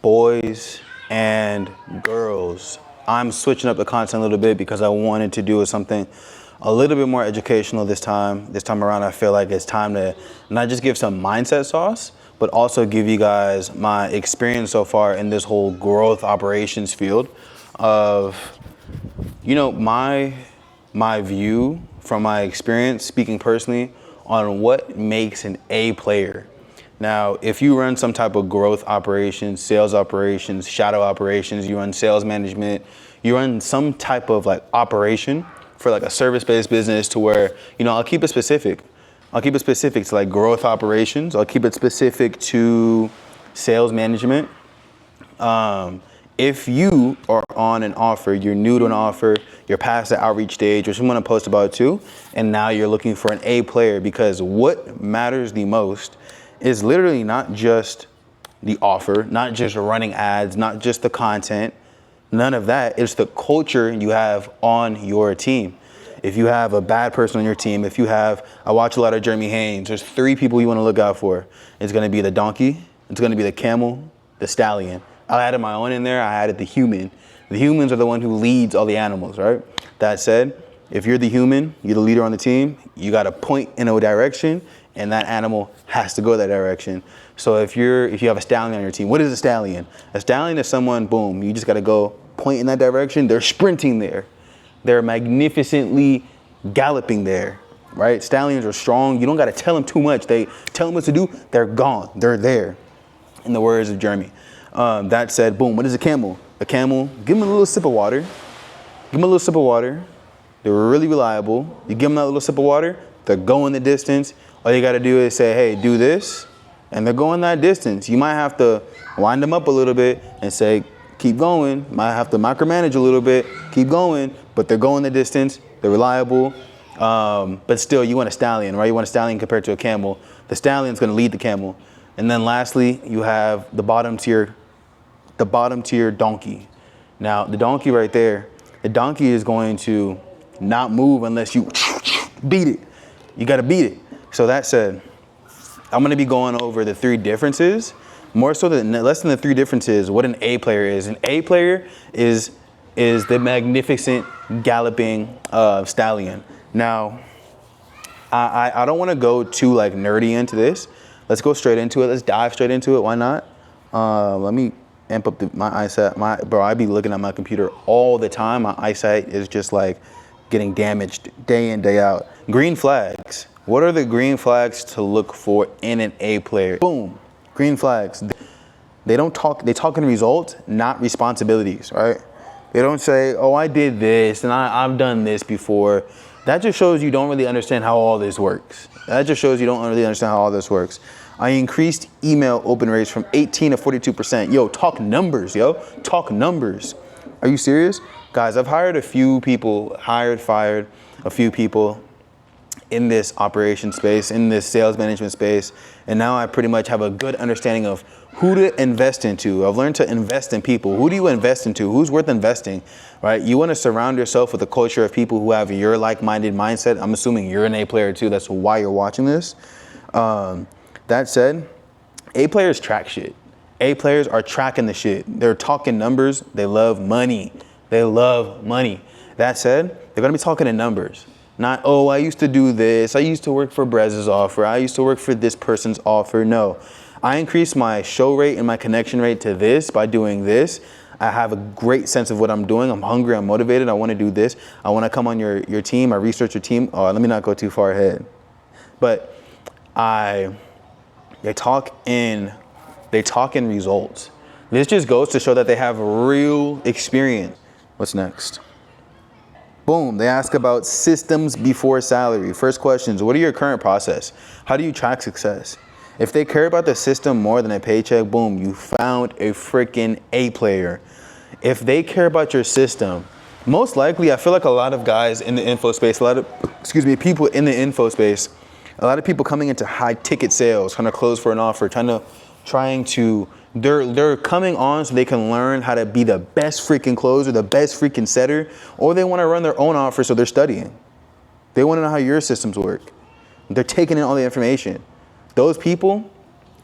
boys and girls. I'm switching up the content a little bit because I wanted to do something a little bit more educational this time. This time around, I feel like it's time to not just give some mindset sauce, but also give you guys my experience so far in this whole growth operations field of, my view from my experience, speaking personally, on what makes an A player. Now, if you run some type of growth operations, sales operations, shadow operations, you run sales management, you run some type of like operation for like a service-based business to where, I'll keep it specific. I'll keep it specific to like growth operations. I'll keep it specific to sales management. If you are on an offer, you're new to an offer, you're past the outreach stage, which I'm gonna post about too, and now you're looking for an A player, because what matters the most is literally not just the offer, not just running ads, not just the content, none of that. It's the culture you have on your team. If you have a bad person on your team, I watch a lot of Jeremy Haynes, there's 3 people you wanna look out for. It's gonna be the donkey, it's gonna be the camel, the stallion. I added my own in there, I added the human. The humans are the one who leads all the animals, right? That said, if you're the human, you're the leader on the team, you gotta point in a direction, and that animal has to go that direction. So if you have a stallion on your team, what is a stallion? A stallion is someone, boom, you just gotta go point in that direction. They're sprinting there. They're magnificently galloping there, right? Stallions are strong. You don't gotta tell them too much. They tell them what to do, they're gone, they're there, in the words of Jeremy. That said, boom, what is a camel? A camel, give them a little sip of water. Give them a little sip of water. They're really reliable. You give them that little sip of water, they're going the distance. All you gotta do is say, hey, do this, and they're going that distance. You might have to wind them up a little bit and say, keep going. Might have to micromanage a little bit, keep going, but they're going the distance, they're reliable. But still, you want a stallion, right? You want a stallion compared to a camel. The stallion's gonna lead the camel. And then lastly, you have the bottom tier donkey. Now, the donkey right there, the donkey is going to not move unless you beat it. You gotta beat it. So that said, I'm gonna be going over the 3 differences, more so than less than the 3 differences, what an A player is. An A player is the magnificent galloping stallion. Now, I don't wanna go too like nerdy into this. Let's go straight into it. Let's dive straight into it. Why not? Let me amp up my eyesight. I be looking at my computer all the time. My eyesight is just like getting damaged day in, day out. Green flags. What are the green flags to look for in an A player? Boom, green flags. They talk in results, not responsibilities, right? They don't say, oh, I did this and I've done this before. That just shows you don't really understand how all this works. I increased email open rates from 18 to 42%. Yo, talk numbers, talk numbers. Are you serious? Guys, I've fired a few people in this operation space, in this sales management space, and now I pretty much have a good understanding of who to invest into. I've learned to invest in people. Who do you invest into? Who's worth investing, right? You want to surround yourself with a culture of people who have your like-minded mindset. I'm assuming you're an A player too. That's why you're watching this. That said, A players track shit. A players are tracking the shit. They're talking numbers. They love money. That said, they're going to be talking in numbers. Not, oh, I used to do this. I used to work for Brez's offer. I used to work for this person's offer. No, I increased my show rate and my connection rate to this by doing this. I have a great sense of what I'm doing. I'm hungry. I'm motivated. I want to do this. I want to come on your team. I research your team. Let me not go too far ahead. But they talk in results. This just goes to show that they have real experience. What's next? Boom, they ask about systems before salary. First questions, what are your current process? How do you track success? If they care about the system more than a paycheck, boom, you found a freaking A player. If they care about your system, most likely, I feel like a lot of guys in the info space, people in the info space, a lot of people coming into high ticket sales, trying to close for an offer, they're coming on so they can learn how to be the best freaking closer, the best freaking setter, or they want to run their own offer, so they're studying. They want to know how your systems work. They're taking in all the information. Those people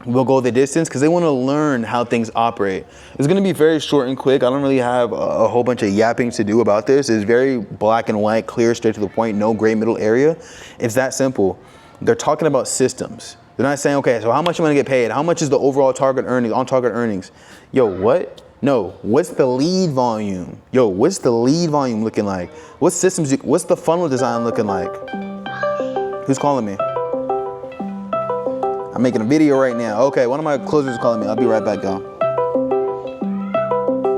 will go the distance because they want to learn how things operate. It's going to be very short and quick. I don't really have a whole bunch of yapping to do about this. It's very black and white, clear, straight to the point, no gray middle area. It's that simple. They're talking about systems. They're not saying, okay, so how much am I going to get paid? How much is the overall target earnings, on target earnings? Yo, what? No, what's the lead volume? Yo, what's the lead volume looking like? What systems, what's the funnel design looking like? Who's calling me? I'm making a video right now. Okay, one of my closers is calling me. I'll be right back, y'all.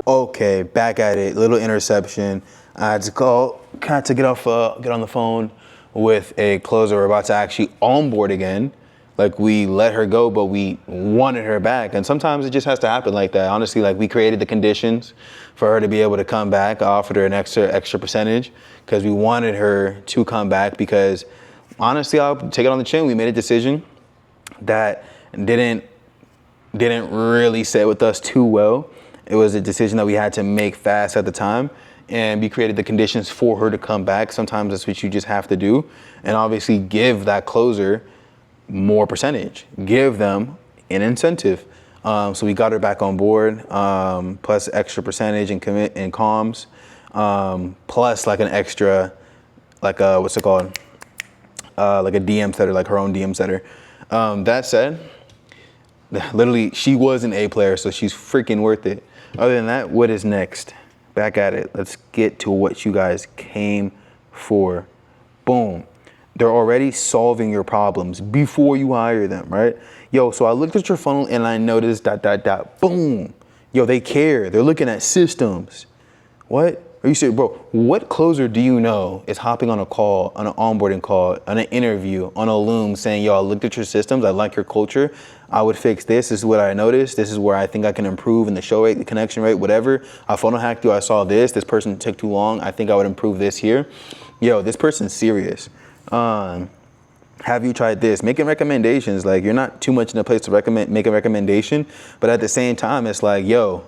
Okay, back at it. Little interception. I had to call, kind of to get on the phone with a closer. We're about to actually onboard again. Like, we let her go, but we wanted her back. And sometimes it just has to happen like that. Honestly, like, we created the conditions for her to be able to come back. I offered her an extra percentage because we wanted her to come back because, honestly, I'll take it on the chin. We made a decision that didn't really sit with us too well. It was a decision that we had to make fast at the time, and we created the conditions for her to come back. Sometimes that's what you just have to do, and obviously give that closer more percentage, give them an incentive. So we got her back on board, plus extra percentage and commit and comms, plus like an extra, like a, what's it called? Like a DM setter, like her own DM setter. That said, literally, she was an A player, so she's freaking worth it. Other than that, what is next? Back at it. Let's get to what you guys came for. Boom. They're already solving your problems before you hire them, right? Yo, so I looked at your funnel and I noticed ... Boom. Yo, they care. They're looking at systems. What? Are you serious? Bro, what closer do you know is hopping on a call, on an onboarding call, on an interview, on a Loom saying, yo, I looked at your systems, I like your culture, I would fix this is what I noticed, this is where I think I can improve in the show rate, the connection rate, whatever. I funnel hacked you, I saw this person took too long, I think I would improve this here. Yo, this person's serious. Have you tried this? Making recommendations, like, you're not too much in a place to make a recommendation, but at the same time, it's like, yo,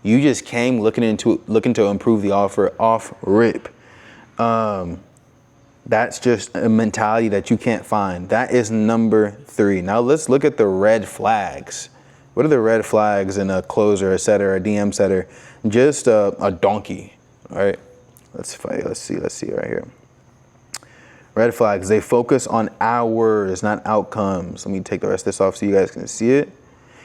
you just came looking to improve the offer off rip. That's just a mentality that you can't find. That is number 3. Now let's look at the red flags. What are the red flags in a closer, a setter, a DM setter? Just a donkey, all right? Let's see right here. Red flags, they focus on hours, not outcomes. Let me take the rest of this off so you guys can see it.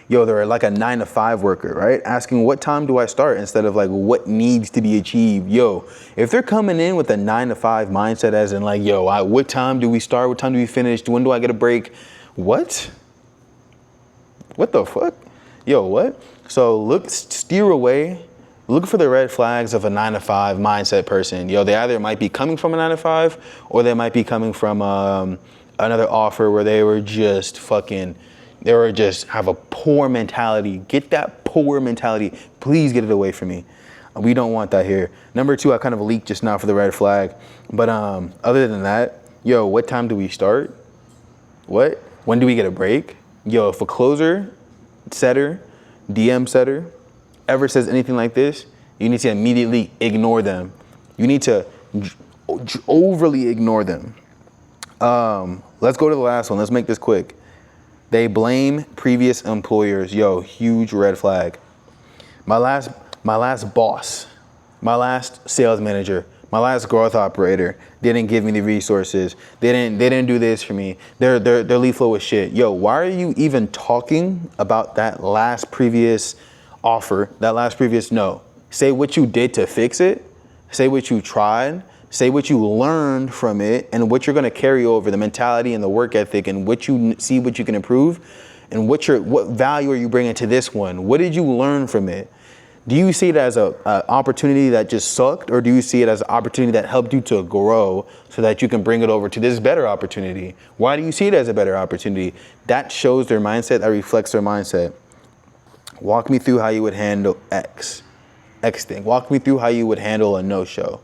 Yo, they're like a 9-to-5 worker, right? Asking what time do I start instead of like what needs to be achieved. Yo, if they're coming in with a 9-to-5 mindset as in like, yo, what time do we start? What time do we finish? When do I get a break? What? What the fuck? Yo, what? So steer away. Look for the red flags of a 9-to-5 mindset person. Yo, they either might be coming from a 9-to-5 or they might be coming from another offer where they were just have a poor mentality. Get that poor mentality. Please get it away from me. We don't want that here. Number 2, I kind of leaked just now for the red flag. But other than that, yo, what time do we start? What? When do we get a break? Yo, if a closer, setter, DM setter ever says anything like this, you need to immediately ignore them. You need to overly ignore them. Let's go to the last one. Let's make this quick. They blame previous employers. Yo, huge red flag. My last boss, my last sales manager, my last growth operator didn't give me the resources. They didn't do this for me. Their lead flow was shit. Yo, why are you even talking about that last previous offer, that last previous no? Say what you did to fix it. Say what you tried. Say what you learned from it and what you're going to carry over, the mentality and the work ethic and what you see what you can improve and what value are you bringing to this one? What did you learn from it? Do you see it as an opportunity that just sucked, or do you see it as an opportunity that helped you to grow so that you can bring it over to this better opportunity? Why do you see it as a better opportunity? That shows their mindset, that reflects their mindset. Walk me through how you would handle X thing. Walk me through how you would handle a no-show.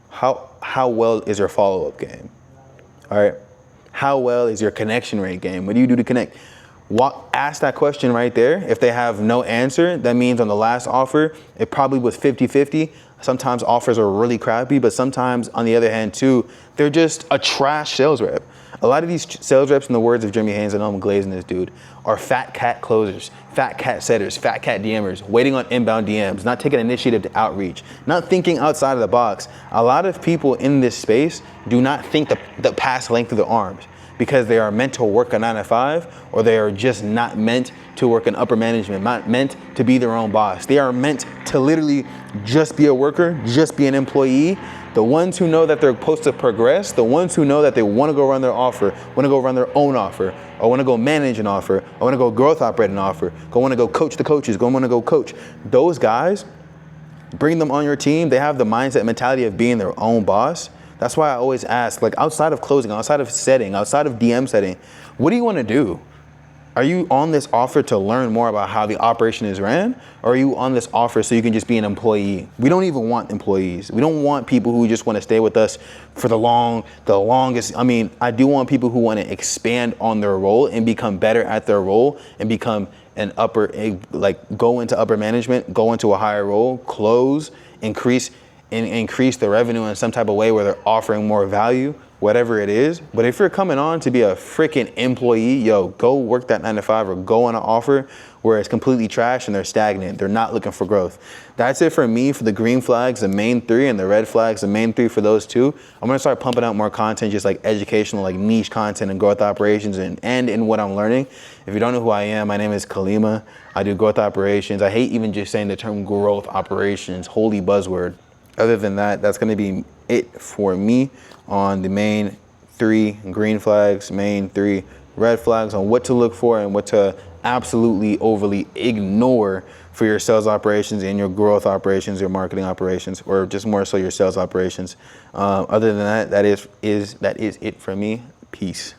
How well is your follow-up game? All right. How well is your connection rate game? What do you do to connect? Ask that question right there. If they have no answer, that means on the last offer, it probably was 50-50. Sometimes offers are really crappy, but sometimes on the other hand too, they're just a trash sales rep. A lot of these sales reps, in the words of Jimmy Haynes, I know I'm glazing this dude, are fat cat closers, fat cat setters, fat cat DMers, waiting on inbound DMs, not taking initiative to outreach, not thinking outside of the box. A lot of people in this space do not think the past length of their arms, because they are meant to work a 9 to 5, or they are just not meant to work in upper management, not meant to be their own boss. They are meant to literally just be a worker, just be an employee. The ones who know that they're supposed to progress, the ones who know that they want to go run their offer, want to go run their own offer, or want to go manage an offer, or want to go growth operate an offer, want to go coach the coaches, want to go coach. Those guys, bring them on your team. They have the mindset, mentality of being their own boss. That's why I always ask, like, outside of closing, outside of setting, outside of DM setting, what do you want to do? Are you on this offer to learn more about how the operation is ran? Or are you on this offer so you can just be an employee? We don't even want employees. We don't want people who just want to stay with us for the longest. I mean, I do want people who want to expand on their role and become better at their role and become go into upper management, go into a higher role, close, increase the revenue in some type of way where they're offering more value, whatever it is. But if you're coming on to be a freaking employee, go work that 9 to 5 or go on an offer where it's completely trash and they're stagnant. They're not looking for growth. That's it for me for the green flags, the main 3, and the red flags, the main 3 for those 2. I'm gonna start pumping out more content, just like educational, like niche content and growth operations and in what I'm learning. If you don't know who I am, my name is Kalima. I do growth operations. I hate even just saying the term growth operations, holy buzzword. Other than that, that's going to be it for me on the main 3 green flags, main 3 red flags, on what to look for and what to absolutely overly ignore for your sales operations and your growth operations, your marketing operations, or just more so your sales operations. Other than that, that is it for me. Peace.